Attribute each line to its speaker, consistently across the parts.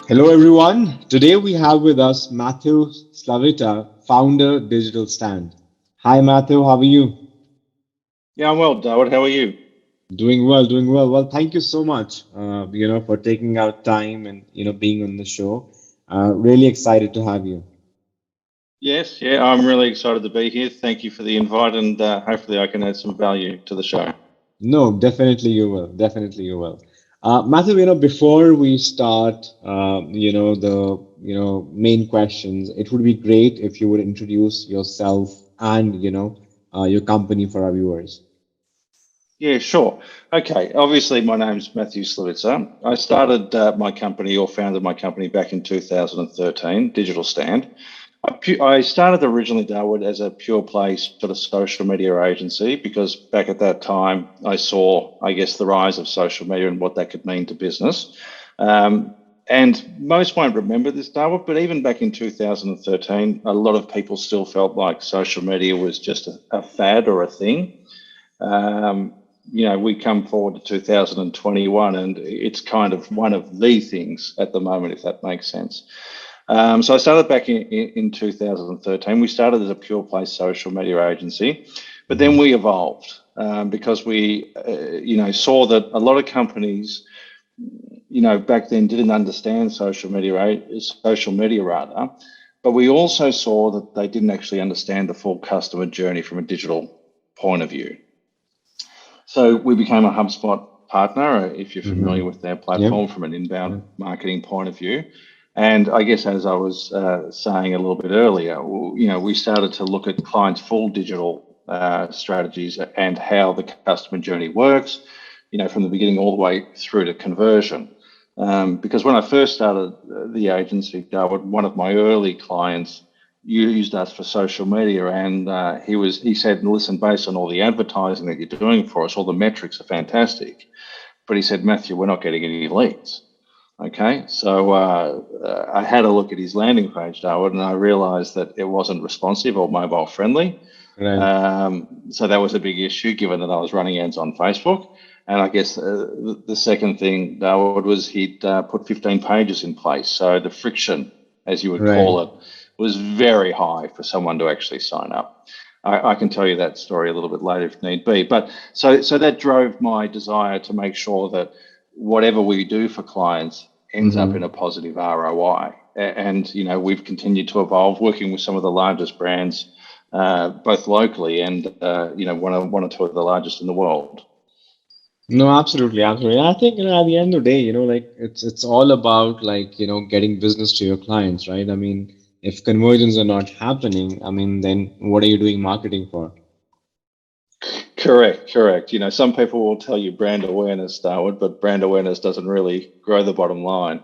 Speaker 1: Hello, everyone. Today we have with us Matthew Salvica, founder Digital Stand. Hi, Matthew. How are you?
Speaker 2: Yeah, I'm well, Dawood. How are you?
Speaker 1: Doing well, doing well. Well, thank you so much, for taking out time and being on the show. Really excited to have you.
Speaker 2: Yes, yeah, I'm really excited to be here. Thank you for the invite, and hopefully I can add some value to the show.
Speaker 1: No, definitely you will. Definitely you will. Matthew, before we start, the main questions, it would be great if you would introduce yourself and your company for our viewers.
Speaker 2: Yeah, sure. Okay, obviously my name's Matthew Salvica. I started my company or founded my company back in 2013, Digital Stand. I started originally, Dawood, as a pure play sort of social media agency because back at that time I saw, I guess, the rise of social media and what that could mean to business. Um, and most won't remember this, Dawood, but even back in 2013, a lot of people still felt like social media was just a fad or a thing. Um, we come forward to 2021 and it's kind of one of the things at the moment, if that makes sense. So I started back in 2013. We started as a pure play social media agency, but then we evolved because we, saw that a lot of companies, back then didn't understand social media rather, but we also saw that they didn't actually understand the full customer journey from a digital point of view. So we became a HubSpot partner, if you're familiar
Speaker 1: Mm-hmm.
Speaker 2: with their
Speaker 1: Yep.
Speaker 2: platform from an inbound
Speaker 1: Yep.
Speaker 2: marketing point of view. And I guess, as I was saying a little bit earlier, we started to look at clients' full digital strategies and how the customer journey works, from the beginning all the way through to conversion. Because when I first started the agency, Dawood, one of my early clients used us for social media, and he said, "Listen, based on all the advertising that you're doing for us, all the metrics are fantastic." But he said, "Matthew, we're not getting any leads." Okay, so I had a look at his landing page, Dawood, and I realised that it wasn't responsive or mobile friendly.
Speaker 1: Right.
Speaker 2: So that was a big issue, given that I was running ads on Facebook. And I guess the second thing, Dawood, was he'd put 15 pages in place. So the friction, as you would
Speaker 1: Right.
Speaker 2: call it, was very high for someone to actually sign up. I can tell you that story a little bit later if need be. But so that drove my desire to make sure that whatever we do for clients ends up in
Speaker 1: Mm-hmm.
Speaker 2: a positive ROI. And we've continued to evolve, working with some of the largest brands, both locally and one or two of the largest in the world.
Speaker 1: No, absolutely, absolutely. I think, at the end of the day, like it's all about like, getting business to your clients, right? I mean, if conversions are not happening, I mean, then what are you doing marketing for?
Speaker 2: Correct, correct. Some people will tell you brand awareness, Darwood, but brand awareness doesn't really grow the bottom line.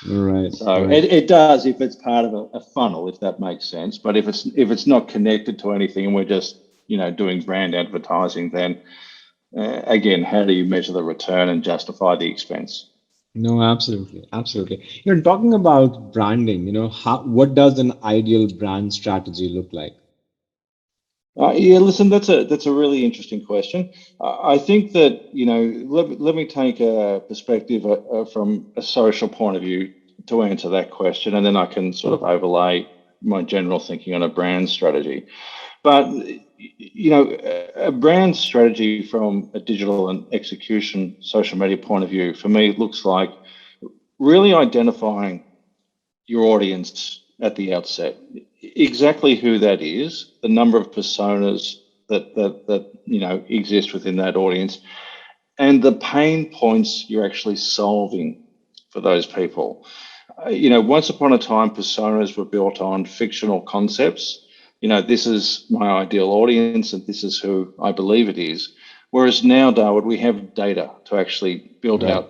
Speaker 1: Right,
Speaker 2: So
Speaker 1: right.
Speaker 2: it does if it's part of a funnel, if that makes sense. But if it's not connected to anything and we're just doing brand advertising, then again, how do you measure the return and justify the expense?
Speaker 1: No, absolutely, absolutely. Talking about branding, what does an ideal brand strategy look like?
Speaker 2: Yeah, listen, that's a really interesting question. I think that let me take a perspective from a social point of view to answer that question, and then I can sort of overlay my general thinking on a brand strategy. But a brand strategy from a digital and execution social media point of view, for me, it looks like really identifying your audience at the outset, exactly who that is, the number of personas that exist within that audience, and the pain points you're actually solving for those people. Once upon a time, personas were built on fictional concepts. This is my ideal audience, and this is who I believe it is. Whereas now, Darwood, we have data to actually build
Speaker 1: Right.
Speaker 2: out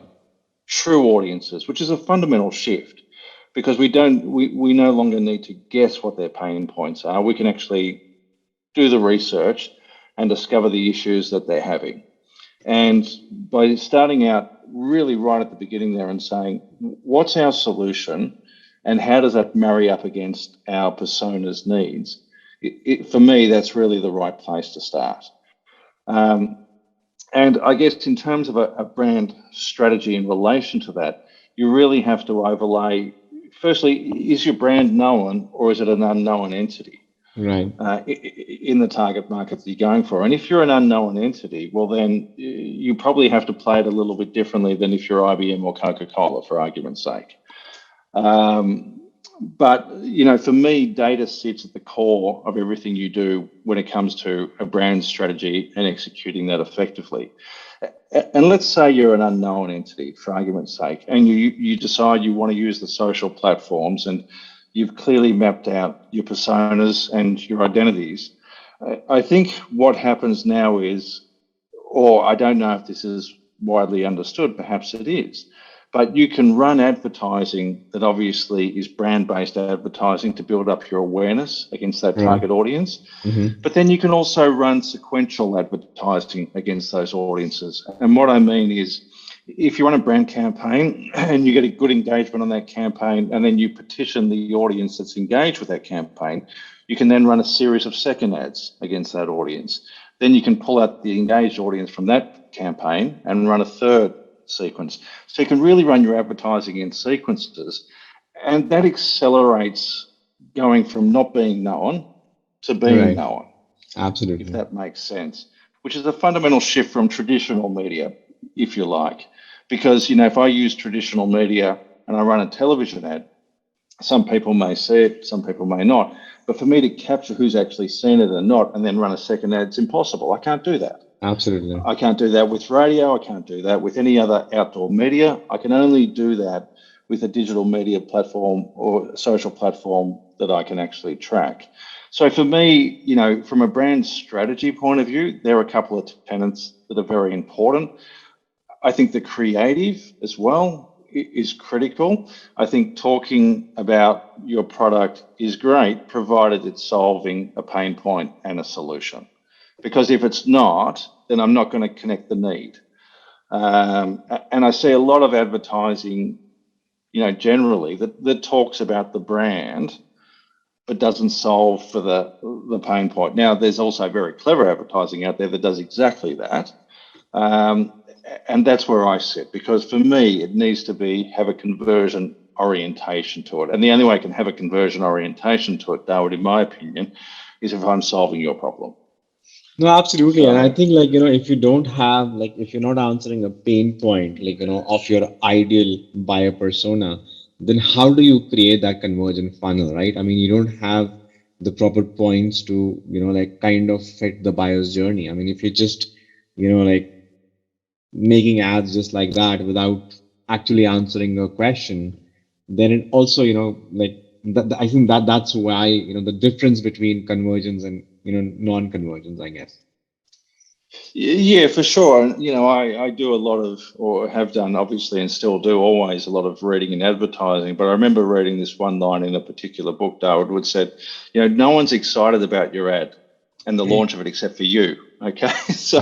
Speaker 2: true audiences, which is a fundamental shift because we no longer need to guess what their pain points are. We can actually do the research and discover the issues that they're having. And by starting out really right at the beginning there and saying, what's our solution and how does that marry up against our persona's needs? For me, that's really the right place to start. Um, and I guess in terms of a brand strategy in relation to that, you really have to overlay, firstly, is your brand known or is it an unknown entity?
Speaker 1: Right.
Speaker 2: In the target market that you're going for. And if you're an unknown entity, well, then you probably have to play it a little bit differently than if you're IBM or Coca-Cola, for argument's sake. But, you know, for me, data sits at the core of everything you do when it comes to a brand strategy and executing that effectively. And let's say you're an unknown entity, for argument's sake, and you decide you want to use the social platforms and you've clearly mapped out your personas and your identities. I think what happens now is, or I don't know if this is widely understood, perhaps it is, but you can run advertising that obviously is brand-based advertising to build up your awareness against that target audience.
Speaker 1: Mm-hmm.
Speaker 2: But then you can also run sequential advertising against those audiences. And what I mean is, if you run a brand campaign and you get a good engagement on that campaign, and then you petition the audience that's engaged with that campaign, you can then run a series of second ads against that audience. Then you can pull out the engaged audience from that campaign and run a third sequence. So you can really run your advertising in sequences, and that accelerates going from not being known to being known.
Speaker 1: Absolutely.
Speaker 2: If that makes sense, which is a fundamental shift from traditional media, if you like. Because, you know, if I use traditional media and I run a television ad, some people may see it, some people may not. But for me to capture who's actually seen it or not and then run a second ad, it's impossible. I can't do that.
Speaker 1: Absolutely.
Speaker 2: I can't do that with radio. I can't do that with any other outdoor media. I can only do that with a digital media platform or social platform that I can actually track. So for me, you know, from a brand strategy point of view, there are a couple of tenets that are very important. I think the creative as well is critical. I think talking about your product is great, provided it's solving a pain point and a solution. Because if it's not, then I'm not going to connect the need. And I see a lot of advertising, you know, generally that talks about the brand, but doesn't solve for the pain point. Now, there's also very clever advertising out there that does exactly that. And that's where I sit, because for me, it needs to have a conversion orientation to it. And the only way I can have a conversion orientation to it, Dawood, in my opinion, is if I'm solving your problem.
Speaker 1: No, absolutely. And I think, like, you know, if you don't have, like, if you're not answering a pain point, like, you know, of your ideal buyer persona, then how do you create that conversion funnel, right? I mean, you don't have the proper points to, you know, like, kind of fit the buyer's journey. I mean, if you're just, you know, like, making ads just like that without actually answering a question, then it also, you know, like, I think that's why, you know, the difference between conversions and, you know, non-conversions, I guess.
Speaker 2: Yeah, for sure. And, you know, I do a lot of, or have done obviously, and still do always a lot of reading and advertising. But I remember reading this one line in a particular book, Dawood, which said, you know, no one's excited about your ad and the launch of it except for you. Okay. So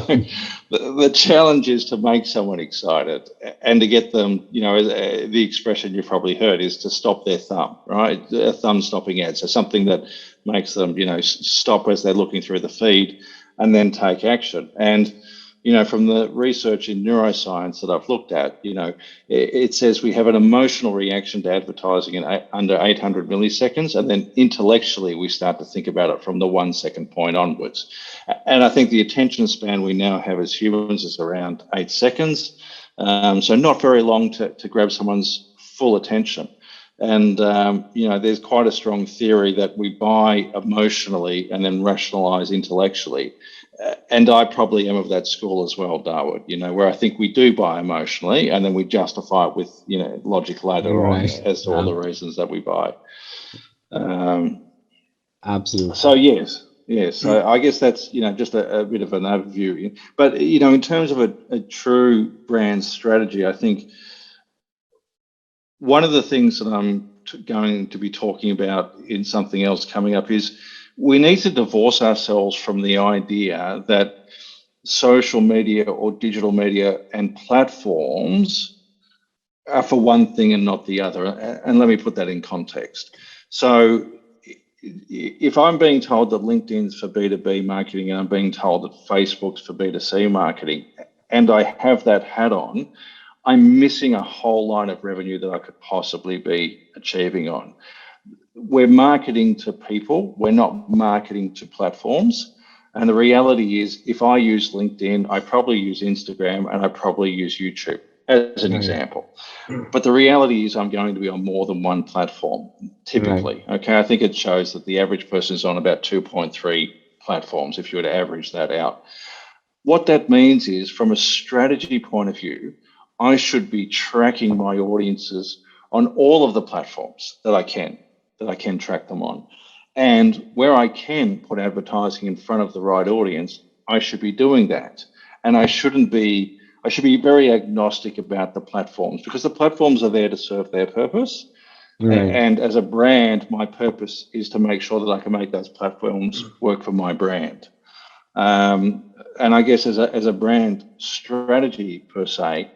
Speaker 2: the challenge is to make someone excited and to get them, you know, the expression you've probably heard is to stop their thumb, right? A thumb stopping ad. So something that makes them, you know, stop as they're looking through the feed and then take action. And, you know, from the research in neuroscience that I've looked at, you know, it says we have an emotional reaction to advertising in under 800 milliseconds. And then intellectually, we start to think about it from the 1 second point onwards. And I think the attention span we now have as humans is around 8 seconds. So not very long to grab someone's full attention. And, you know, there's quite a strong theory that we buy emotionally and then rationalize intellectually. And I probably am of that school as well, Dawood, you know, where I think we do buy emotionally and then we justify it with, you know, logic later on as to all the reasons that we buy.
Speaker 1: Absolutely.
Speaker 2: So, yes. So I guess that's, you know, just a bit of an overview. But, you know, in terms of a true brand strategy, I think one of the things that I'm going to be talking about in something else coming up is we need to divorce ourselves from the idea that social media or digital media and platforms are for one thing and not the other. And let me put that in context. So if I'm being told that LinkedIn's for B2B marketing and I'm being told that Facebook's for B2C marketing, and I have that hat on, I'm missing a whole line of revenue that I could possibly be achieving on. We're marketing to people, we're not marketing to platforms. And the reality is, if I use LinkedIn, I probably use Instagram, and I probably use YouTube as an example. But the reality is I'm going to be on more than one platform, typically. Right. Okay, I think it shows that the average person is on about 2.3 platforms, if you were to average that out. What that means is, from a strategy point of view, I should be tracking my audiences on all of the platforms that I can track them on. And where I can put advertising in front of the right audience, I should be doing that. And I should be very agnostic about the platforms, because the platforms are there to serve their purpose. Right. And as a brand, my purpose is to make sure that I can make those platforms work for my brand. And I guess as a brand strategy per se,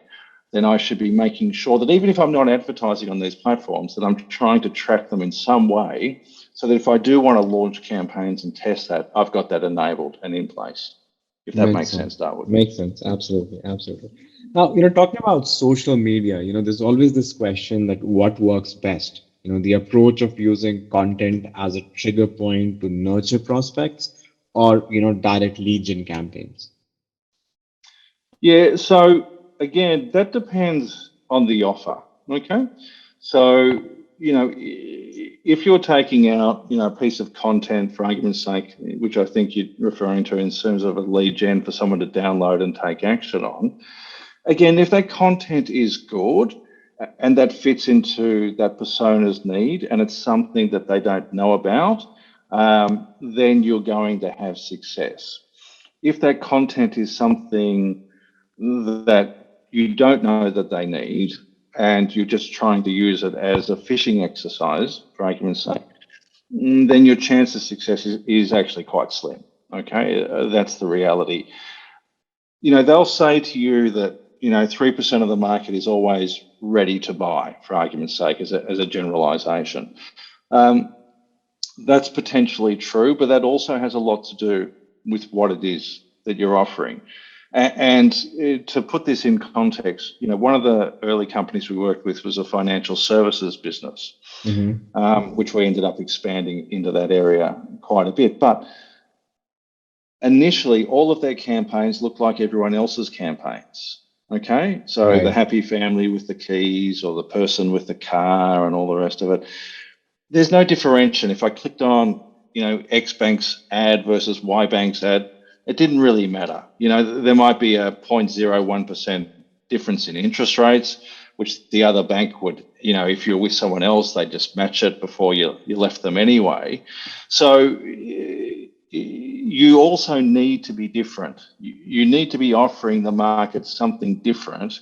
Speaker 2: then I should be making sure that even if I'm not advertising on these platforms, that I'm trying to track them in some way, so that if I do want to launch campaigns and test that, I've got that enabled and in place. If that makes sense, Dawood.
Speaker 1: Makes sense. Absolutely. Absolutely. Now, talking about social media, there's always this question that what works best? The approach of using content as a trigger point to nurture prospects, or, direct lead gen campaigns.
Speaker 2: Yeah. So again, that depends on the offer. Okay. So, if you're taking out, a piece of content, for argument's sake, which I think you're referring to in terms of a lead gen for someone to download and take action on, again, if that content is good and that fits into that persona's need and it's something that they don't know about, then you're going to have success. If that content is something that you don't know that they need, and you're just trying to use it as a fishing exercise, for argument's sake, then your chance of success is actually quite slim. Okay, that's the reality. They'll say to you that 3% of the market is always ready to buy, for argument's sake, as a generalization. That's potentially true, but that also has a lot to do with what it is that you're offering. And to put this in context, one of the early companies we worked with was a financial services business, which we ended up expanding into that area quite a bit. But initially, all of their campaigns looked like everyone else's campaigns. Okay, so right. The happy family with the keys, or the person with the car, and all the rest of it. There's no differentiation. If I clicked on, X bank's ad versus Y bank's ad, it didn't really matter. There might be a 0.01% difference in interest rates, which the other bank would, if you're with someone else, they just match it before you left them anyway. So you also need to be different. You need to be offering the market something different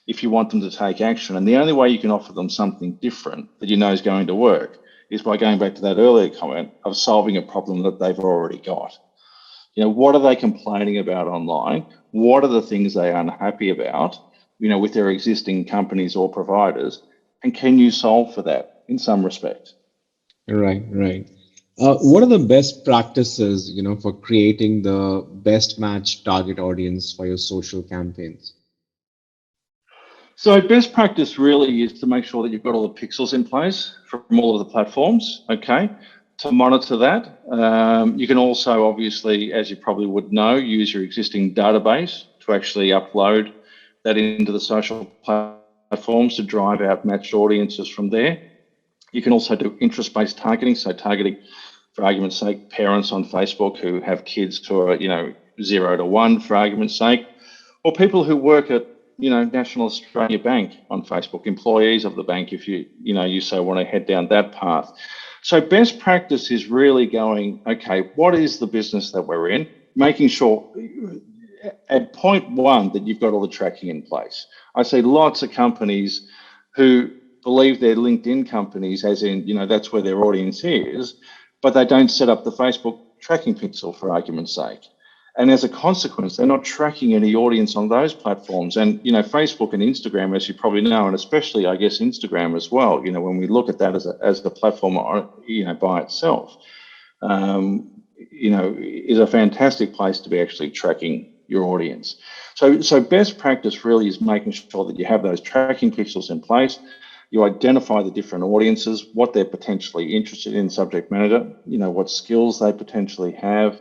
Speaker 2: if you want them to take action. And the only way you can offer them something different that is going to work is by going back to that earlier comment of solving a problem that they've already got. What are they complaining about online? What are the things they are unhappy about, with their existing companies or providers? And can you solve for that in some respect?
Speaker 1: Right. What are the best practices, for creating the best match target audience for your social campaigns?
Speaker 2: So best practice really is to make sure that you've got all the pixels in place from all of the platforms, okay? To monitor that. You can also, obviously, as you probably would know, use your existing database to actually upload that into the social platforms to drive out matched audiences from there. You can also do interest-based targeting, so targeting, for argument's sake, parents on Facebook who have kids who are, 0 to 1, for argument's sake, or people who work at, National Australia Bank on Facebook, employees of the bank, if you so want to head down that path. So best practice is really going, okay, what is the business that we're in? Making sure at point one that you've got all the tracking in place. I see lots of companies who believe they're LinkedIn companies, as in, that's where their audience is, but they don't set up the Facebook tracking pixel, for argument's sake. And as a consequence, they're not tracking any audience on those platforms. And, Facebook and Instagram, as you probably know, and especially, I guess, Instagram as well, when we look at that as a platform, by itself, is a fantastic place to be actually tracking, your audience. So best practice really is making sure that you have those tracking pixels in place. You identify the different audiences, what they're potentially interested in, subject matter, what skills they potentially have,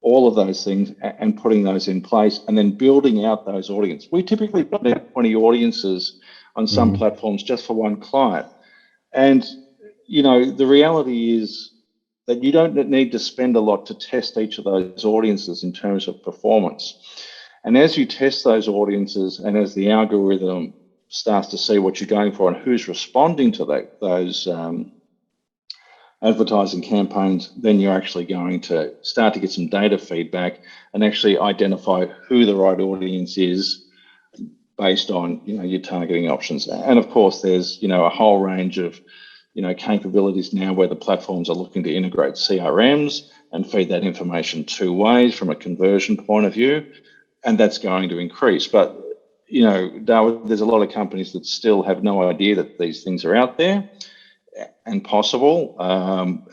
Speaker 2: all of those things, and putting those in place, and then building out those audiences. We typically put out 20 audiences on some platforms just for one client. And, the reality is that you don't need to spend a lot to test each of those audiences in terms of performance. And as you test those audiences and as the algorithm starts to see what you're going for and who's responding to those advertising campaigns, then you're actually going to start to get some data feedback and actually identify who the right audience is based on your targeting options. And of course, there's a whole range of capabilities now where the platforms are looking to integrate CRMs and feed that information two ways from a conversion point of view, and that's going to increase. But Dawood, there's a lot of companies that still have no idea that these things are out there and possible,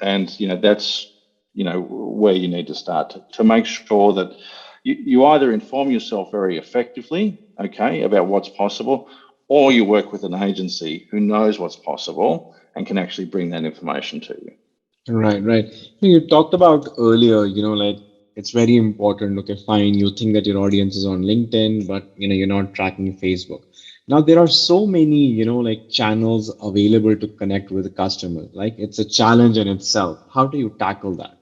Speaker 2: and that's where you need to start to make sure that you either inform yourself very effectively, about what's possible, or you work with an agency who knows what's possible and can actually bring that information to you.
Speaker 1: Right. You talked about earlier, like it's very important. Okay, fine. You think that your audience is on LinkedIn, but you're not tracking Facebook. Now there are so many, like channels available to connect with the customer. Like it's a challenge in itself. How do you tackle that?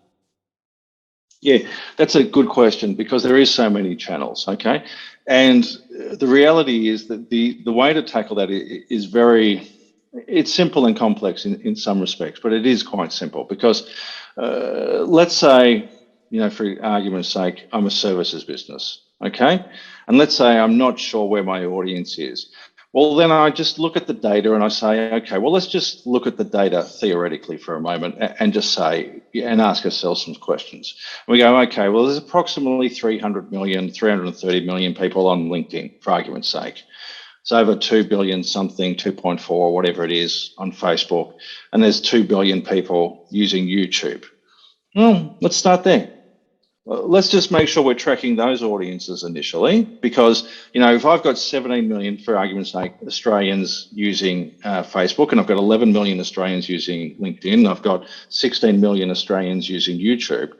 Speaker 2: Yeah, that's a good question because there is so many channels, okay? And the reality is that the way to tackle that is it's simple and complex in some respects, but it is quite simple because let's say, for argument's sake, I'm a services business, okay? And let's say I'm not sure where my audience is. Well, then I just look at the data and I say, okay, well, let's just look at the data theoretically for a moment and just say, and ask ourselves some questions. We go, okay, well, there's approximately 300 million, 330 million people on LinkedIn, for argument's sake. It's over 2 billion something, 2.4, whatever it is on Facebook. And there's 2 billion people using YouTube. Well, let's start there. Let's just make sure we're tracking those audiences initially, because, if I've got 17 million, for argument's sake, Australians using Facebook, and I've got 11 million Australians using LinkedIn, and I've got 16 million Australians using YouTube,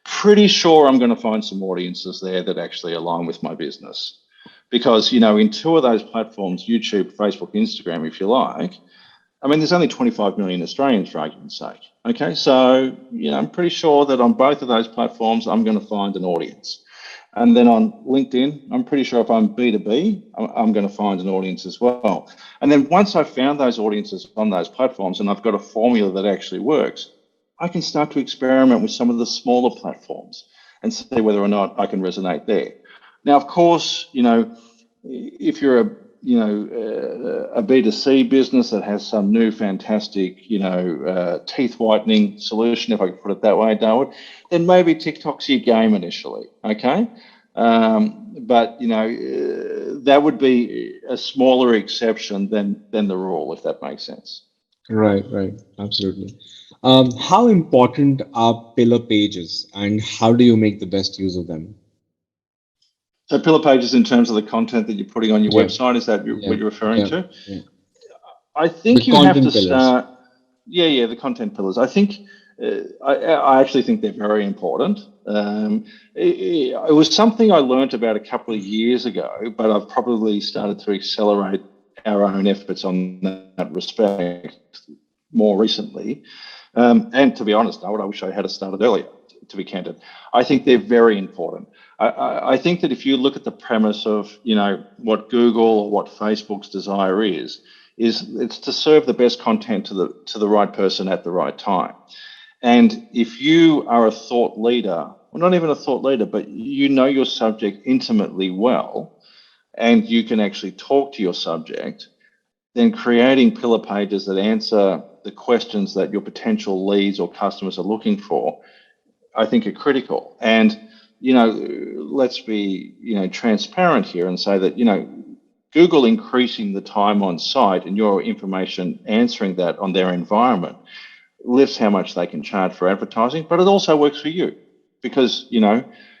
Speaker 2: pretty sure I'm going to find some audiences there that actually align with my business. Because, in two of those platforms, YouTube, Facebook, Instagram, if you like, there's only 25 million Australians, for argument's sake. Okay, so, I'm pretty sure that on both of those platforms, I'm going to find an audience. And then on LinkedIn, I'm pretty sure if I'm B2B, I'm going to find an audience as well. And then once I've found those audiences on those platforms and I've got a formula that actually works, I can start to experiment with some of the smaller platforms and see whether or not I can resonate there. Now, of course, if you're a B2C business that has some new fantastic, teeth whitening solution, if I could put it that way, Dawood, then maybe TikTok's your game initially, okay? But, that would be a smaller exception than the rule, if that makes sense.
Speaker 1: Right, absolutely. How important are pillar pages and how do you make the best use of them?
Speaker 2: So pillar pages in terms of the content that you're putting on your website, is that what you're referring to?
Speaker 1: Yeah.
Speaker 2: I think
Speaker 1: The
Speaker 2: you have to
Speaker 1: content pillars.
Speaker 2: start. Yeah, the content pillars. I think I actually think they're very important. It was something I learned about a couple of years ago, but I've probably started to accelerate our own efforts on that respect more recently. And to be honest, I wish I had started earlier, to be candid. I think they're very important. I think that if you look at the premise of, what Google or what Facebook's desire is it's to serve the best content to the right person at the right time. And if you are a thought leader, well, not even a thought leader, but you know your subject intimately well, and you can actually talk to your subject, then creating pillar pages that answer the questions that your potential leads or customers are looking for, I think are critical. And, let's be, transparent here and say that, Google increasing the time on site and your information answering that on their environment lifts how much they can charge for advertising, but it also works for you because,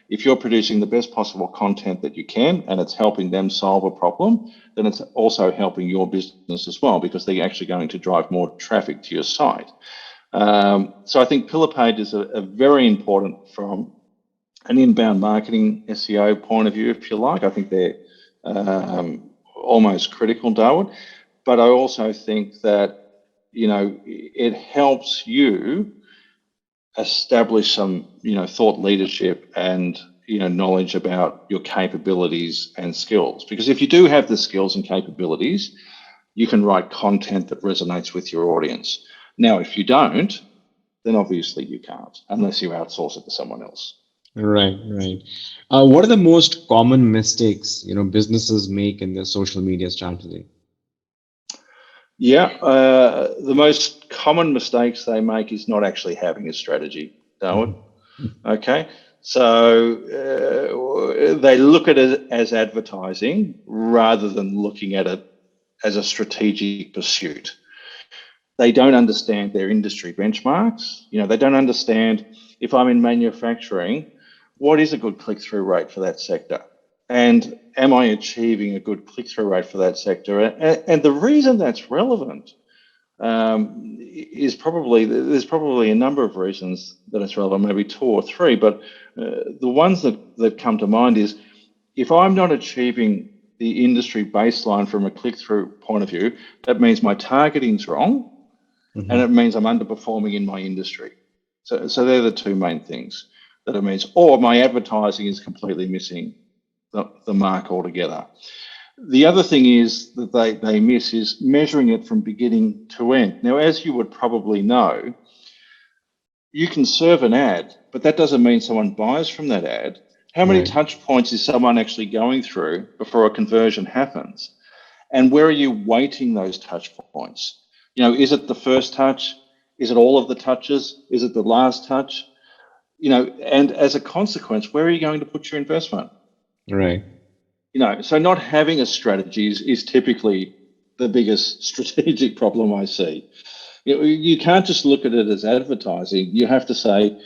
Speaker 2: if you're producing the best possible content that you can and it's helping them solve a problem, then it's also helping your business as well, because they're actually going to drive more traffic to your site. So I think pillar pages are very important from an inbound marketing SEO point of view, if you like. I think they're almost critical, Dawood. But I also think that, it helps you establish some, thought leadership and, knowledge about your capabilities and skills. Because if you do have the skills and capabilities, you can write content that resonates with your audience. Now, if you don't, then obviously you can't, unless you outsource it to someone else.
Speaker 1: Right, right. What are the most common mistakes, businesses make in their social media strategy?
Speaker 2: Yeah, the most common mistakes they make is not actually having a strategy, Dawood. Okay, so they look at it as advertising rather than looking at it as a strategic pursuit. They don't understand their industry benchmarks. They don't understand, if I'm in manufacturing, what is a good click-through rate for that sector? And am I achieving a good click-through rate for that sector? And the reason that's relevant is there's probably a number of reasons that it's relevant, maybe 2 or 3, but the ones that come to mind is, if I'm not achieving the industry baseline from a click-through point of view, that means my targeting's wrong, and it means I'm underperforming in my industry. So they're the 2 main things that it means. Or my advertising is completely missing the mark altogether. The other thing is that they miss is measuring it from beginning to end. Now, as you would probably know, you can serve an ad, but that doesn't mean someone buys from that ad. How many touch points is someone actually going through before a conversion happens? And where are you weighting those touch points? Is it the first touch? Is it all of the touches? Is it the last touch? And as a consequence, where are you going to put your investment?
Speaker 1: Right.
Speaker 2: So not having a strategy is typically the biggest strategic problem I see. You can't just look at it as advertising. You have to say,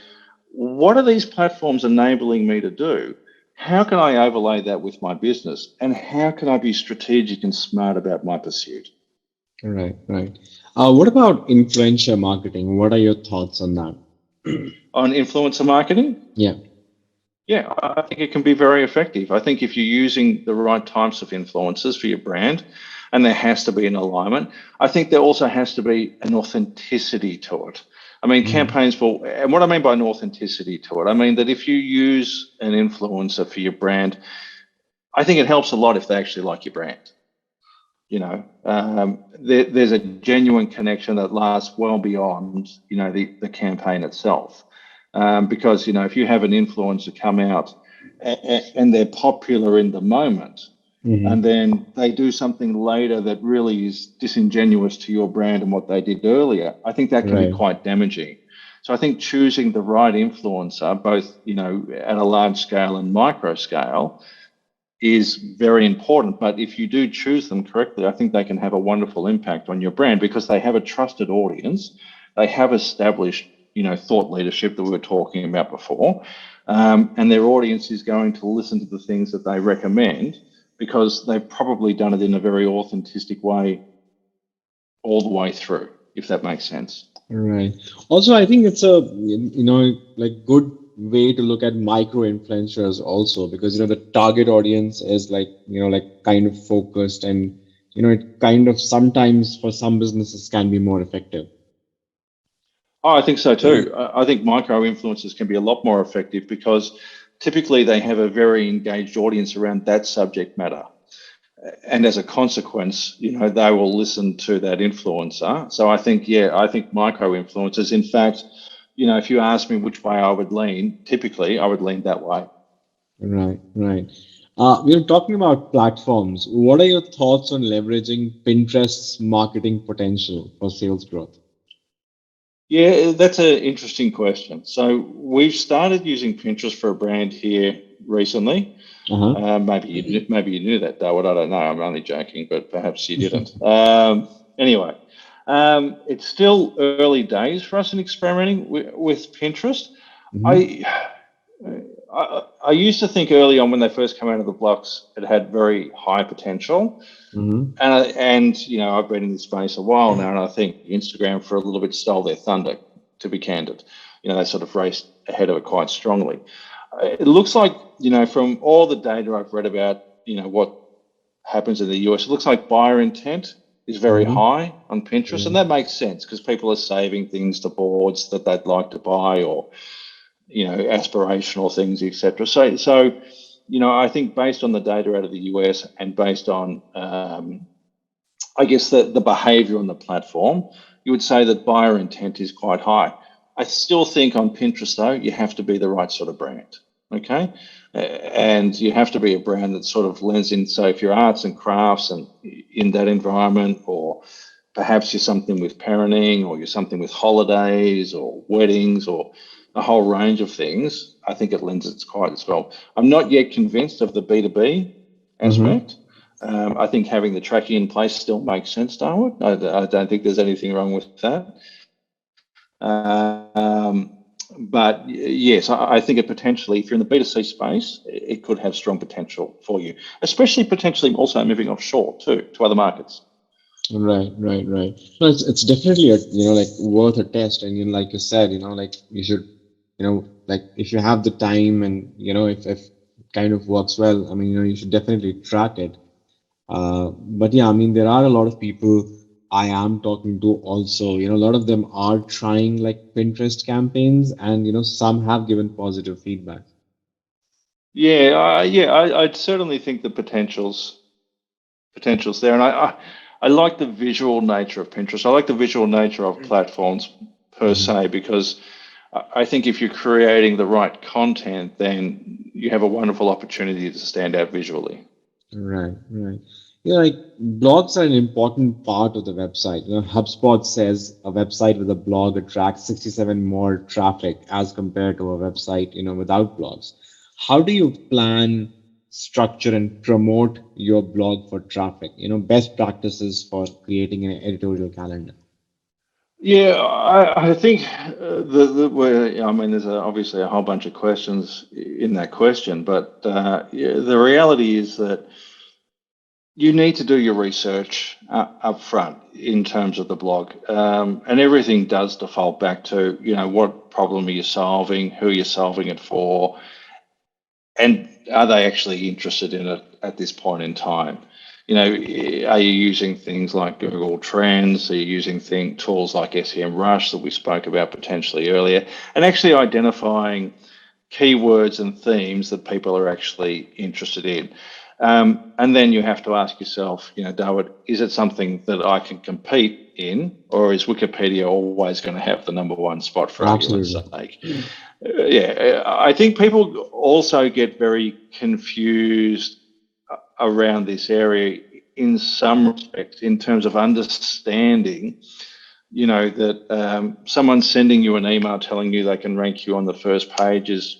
Speaker 2: what are these platforms enabling me to do? How can I overlay that with my business? And how can I be strategic and smart about my pursuit?
Speaker 1: Right, right. What about influencer marketing? What are your thoughts on that?
Speaker 2: On influencer marketing?
Speaker 1: Yeah.
Speaker 2: Yeah, I think it can be very effective. I think if you're using the right types of influencers for your brand, and there has to be an alignment, I think there also has to be an authenticity to it. I mean, campaigns will, and what I mean by an authenticity to it, I mean that if you use an influencer for your brand, I think it helps a lot if they actually like your brand. There's a genuine connection that lasts well beyond, the campaign itself. Because, if you have an influencer come out and they're popular in the moment, and then they do something later that really is disingenuous to your brand and what they did earlier, I think that can be quite damaging. So I think choosing the right influencer, both, at a large scale and micro scale, is very important. But if you do choose them correctly, I think they can have a wonderful impact on your brand, because they have a trusted audience. They have established, thought leadership that we were talking about before. And their audience is going to listen to the things that they recommend, because they've probably done it in a very authentic way all the way through, if that makes sense.
Speaker 1: Right. Also, I think it's a, good way to look at micro influencers also, because, the target audience is kind of focused, and, it kind of sometimes for some businesses can be more effective.
Speaker 2: Oh, I think so too. I think micro influencers can be a lot more effective, because typically they have a very engaged audience around that subject matter. And as a consequence, they will listen to that influencer. So I think micro influencers, in fact, if you ask me which way I would lean, typically I would lean that way.
Speaker 1: Right, right. We're talking about platforms. What are your thoughts on leveraging Pinterest's marketing potential for sales growth?
Speaker 2: Yeah, that's an interesting question. So we've started using Pinterest for a brand here recently. Maybe you knew that, Dawood. I don't know. I'm only joking, but perhaps you didn't. Anyway, it's still early days for us in experimenting with Pinterest. I used to think early on when they first came out of the blocks, it had very high potential.
Speaker 1: Mm-hmm.
Speaker 2: And I've been in this space a while now, and I think Instagram for a little bit stole their thunder, to be candid. They sort of raced ahead of it quite strongly. It looks like, from all the data I've read about, what happens in the US, it looks like buyer intent is very
Speaker 1: Mm-hmm.
Speaker 2: high on Pinterest. And that makes sense because people are saving things to boards that they'd like to buy, or aspirational things, etc. So, I think based on the data out of the US and based on, I guess, the behavior on the platform, you would say that buyer intent is quite high. I still think on Pinterest, though, you have to be the right sort of brand, okay? And you have to be a brand that sort of lends in. So if you're arts and crafts and in that environment, or perhaps you're something with parenting, or you're something with holidays or weddings, or a whole range of things, I think it lends its quite as well. I'm not yet convinced of the B2B
Speaker 1: Mm-hmm.
Speaker 2: aspect. I think having the tracking in place still makes sense, Dawood. I don't think there's anything wrong with that. But yes, I think it potentially, if you're in the B2C space, it could have strong potential for you, especially potentially also moving offshore too, to other markets.
Speaker 1: Right. No, it's definitely like worth a test, and like you said, like you should, like if you have the time, and if it kind of works well, I mean, you should definitely track it. But yeah, I mean, there are a lot of people I am talking to also. A lot of them are trying like Pinterest campaigns, and some have given positive feedback.
Speaker 2: I'd certainly think the potential's there, and I like the visual nature of Pinterest. I like the visual nature of platforms per
Speaker 1: Mhm.
Speaker 2: se, because I think if you're creating the right content, then you have a wonderful opportunity to stand out visually.
Speaker 1: Right. Like blogs are an important part of the website. HubSpot says a website with a blog attracts 67 more traffic as compared to a website, without blogs. How do you plan, structure, and promote your blog for traffic? Best practices for creating an editorial calendar.
Speaker 2: Yeah, I think I mean, there's obviously a whole bunch of questions in that question, but yeah, the reality is that you need to do your research up front in terms of the blog, and everything does default back to what problem are you solving, who you're solving it for, and are they actually interested in it at this point in time? Are you using things like Google Trends? Are you using tools like SEMrush that we spoke about potentially earlier, and actually identifying keywords and themes that people are actually interested in? And then you have to ask yourself, Dawood, is it something that I can compete in, or is Wikipedia always going to have the number one spot for argument's
Speaker 1: Absolutely.
Speaker 2: sake? Yeah, I think people also get very confused around this area in some respects, in terms of understanding, that someone sending you an email telling you they can rank you on the first page is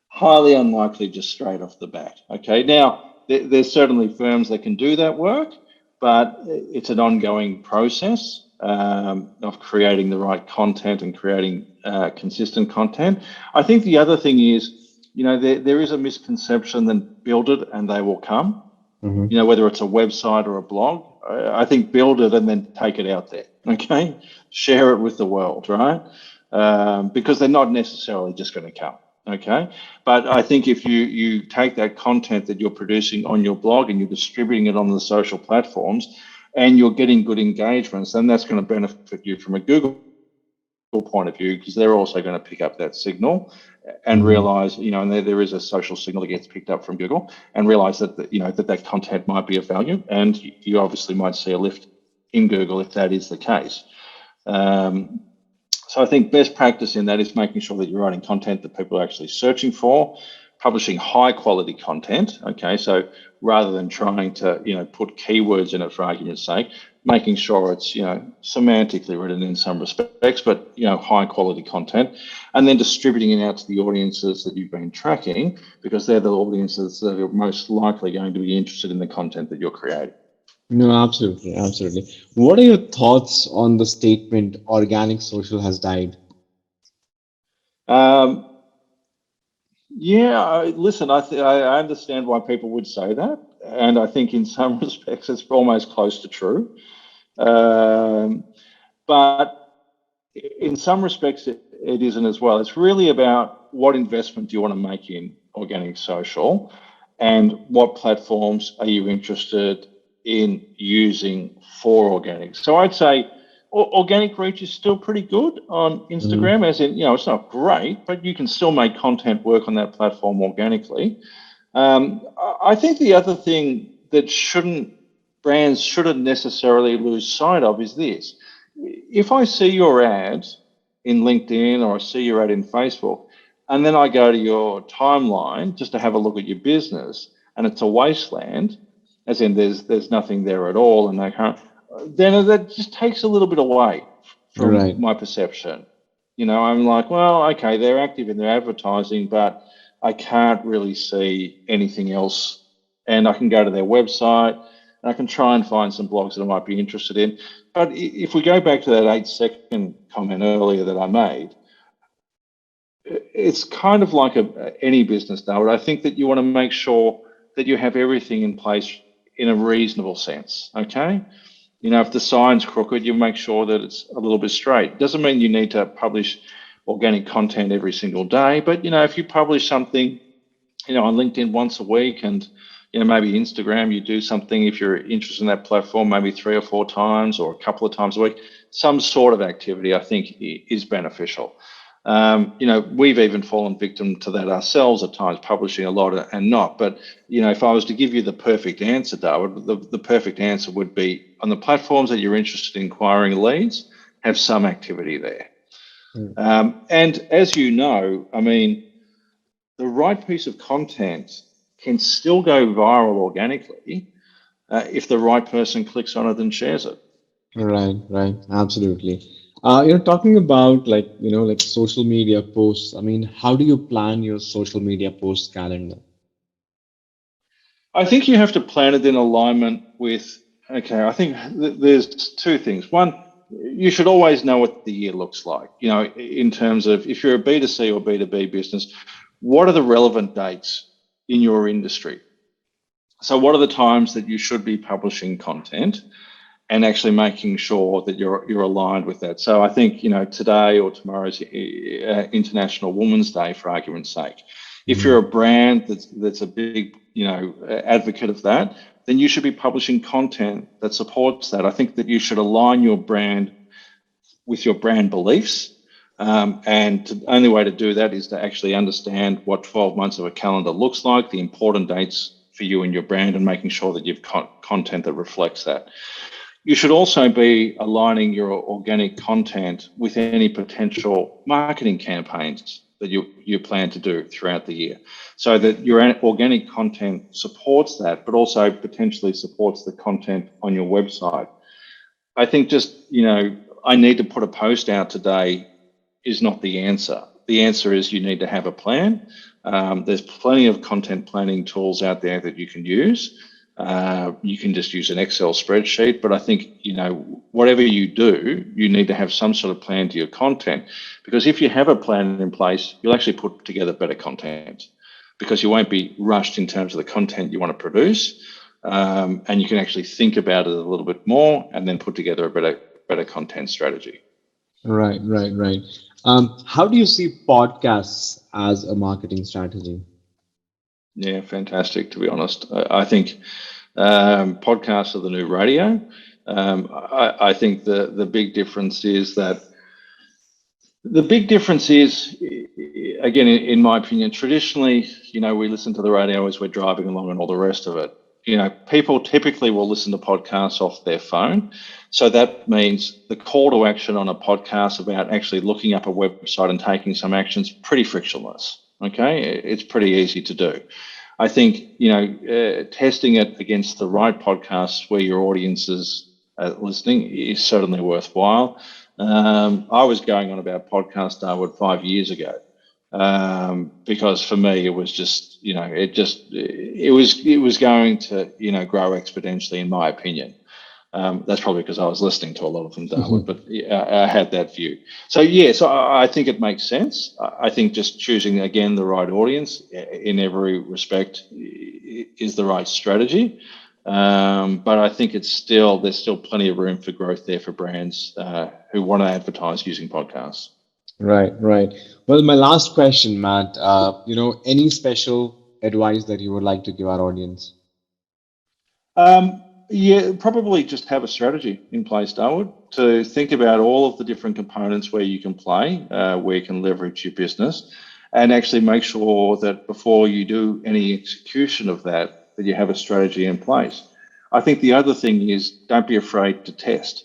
Speaker 2: highly unlikely just straight off the bat. Okay, now there's certainly firms that can do that work, but it's an ongoing process of creating the right content and creating consistent content. I think the other thing is, there is a misconception that build it and they will come.
Speaker 1: Mhm.
Speaker 2: Whether it's a website or a blog, I think build it and then take it out there. Okay, share it with the world, right? Because they're not necessarily just going to come. Okay, but I think if you take that content that you're producing on your blog and you're distributing it on the social platforms, and you're getting good engagements, then that's going to benefit you from a Google point of view, because they're also going to pick up that signal and
Speaker 1: Mhm.
Speaker 2: realize, and there is a social signal that gets picked up from Google, and realize that that content might be of value, and you obviously might see a lift in Google if that is the case. So I think best practice in that is making sure that you're writing content that people are actually searching for, publishing high quality content. Okay, so rather than trying to put keywords in it for argument's sake, making sure it's semantically written in some respects, but high quality content, and then distributing it out to the audiences that you've been tracking, because they're the audiences that are most likely going to be interested in the content that you're creating.
Speaker 1: No, absolutely. What are your thoughts on the statement organic social has died?
Speaker 2: Um, Listen, I understand why people would say that, and I think in some respects it's almost close to true. But in some respects it isn't as well. It's really about what investment do you want to make in organic social, and what platforms are you interested in using for organic. So I'd say organic reach is still pretty good on Instagram, as in, it's not great, but you can still make content work on that platform organically. I think the other thing that brands shouldn't necessarily lose sight of is this. If I see your ad in LinkedIn or I see your ad in Facebook, and then I go to your timeline just to have a look at your business, and it's a wasteland, as in there's nothing there at all, and they can't, then that just takes a little bit away from my perception. I'm like, well, okay, they're active in their advertising, but I can't really see anything else. And I can go to their website and I can try and find some blogs that I might be interested in. But if we go back to that 8-second comment earlier that I made, it's kind of like any business, Dawood. I think that you want to make sure that you have everything in place in a reasonable sense, okay? If the sign's crooked, you make sure that it's a little bit straight. Doesn't mean you need to publish organic content every single day, but, if you publish something, on LinkedIn once a week, and, maybe Instagram, you do something, if you're interested in that platform, maybe 3 or 4 times or a couple of times a week, some sort of activity, I think, is beneficial. We've even fallen victim to that ourselves at times, publishing a lot and not. But, if I was to give you the perfect answer, Dawood, the perfect answer would be on the platforms that you're interested in acquiring leads, have some activity there. And as you know, the right piece of content can still go viral organically if the right person clicks on it and shares it.
Speaker 1: Right, absolutely. Talking about like social media posts, how do you plan your social media post calendar?
Speaker 2: I think you have to plan it in alignment with, I think there's 2 things. One, you should always know what the year looks like, in terms of if you're a B2C or B2B business, what are the relevant dates in your industry? So what are the times that you should be publishing content and actually making sure that you're aligned with that? So I think, today or tomorrow's International Women's Day, for argument's sake. If you're a brand that's a big, advocate of that, then you should be publishing content that supports that. I think that you should align your brand with your brand beliefs. And the only way to do that is to actually understand what 12 months of a calendar looks like, the important dates for you and your brand, and making sure that you've content that reflects that. You should also be aligning your organic content with any potential marketing campaigns that you plan to do throughout the year, so that your organic content supports that, but also potentially supports the content on your website. I think just, I need to put a post out today is not the answer. The answer is you need to have a plan. There's plenty of content planning tools out there that you can use. You can just use an Excel spreadsheet, but I think, whatever you do, you need to have some sort of plan to your content, because if you have a plan in place, you'll actually put together better content, because you won't be rushed in terms of the content you want to produce, and you can actually think about it a little bit more and then put together a better content strategy.
Speaker 1: Right. How do you see podcasts as a marketing strategy?
Speaker 2: Yeah, fantastic, to be honest. I think podcasts are the new radio. I think the big difference is again, in my opinion, traditionally, we listen to the radio as we're driving along and all the rest of it. People typically will listen to podcasts off their phone. So that means the call to action on a podcast about actually looking up a website and taking some actions, pretty frictionless. Okay, it's pretty easy to do. I think, testing it against the right podcasts where your audience is listening is certainly worthwhile. I was going on about podcast Dawood 5 years ago, because for me it was just, it was going to, grow exponentially, in my opinion. That's probably because I was listening to a lot of them, Dawood, but yeah, I had that view. So yeah, so I think it makes sense. I think just choosing again the right audience in every respect is the right strategy. But I think there's still plenty of room for growth there for brands who want to advertise using podcasts.
Speaker 1: Right, right. Well, my last question, Matt, any special advice that you would like to give our audience?
Speaker 2: Yeah, probably just have a strategy in place, Dawood, to think about all of the different components where you can play, where you can leverage your business, and actually make sure that before you do any execution of that you have a strategy in place. I think the other thing is don't be afraid to test.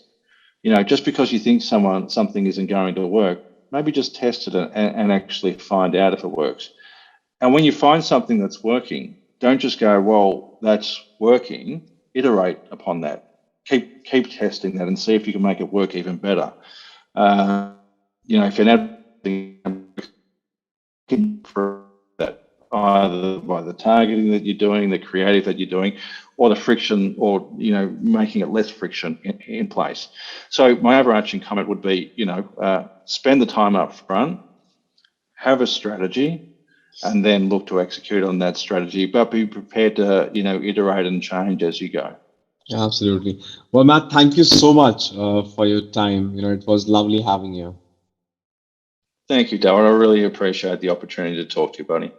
Speaker 2: Just because you think something isn't going to work, maybe just test it and actually find out if it works. And when you find something that's working, don't just go, well, that's working. Iterate upon that. Keep testing that and see if you can make it work even better. If you're not for that, either by the targeting that you're doing, the creative that you're doing, or the friction, or making it less friction in place. So my overarching comment would be, spend the time up front, have a strategy, and then look to execute on that strategy, but be prepared to, iterate and change as you go.
Speaker 1: Absolutely. Well, Matt, thank you so much for your time. It was lovely having you.
Speaker 2: Thank you, Darren. I really appreciate the opportunity to talk to you, buddy.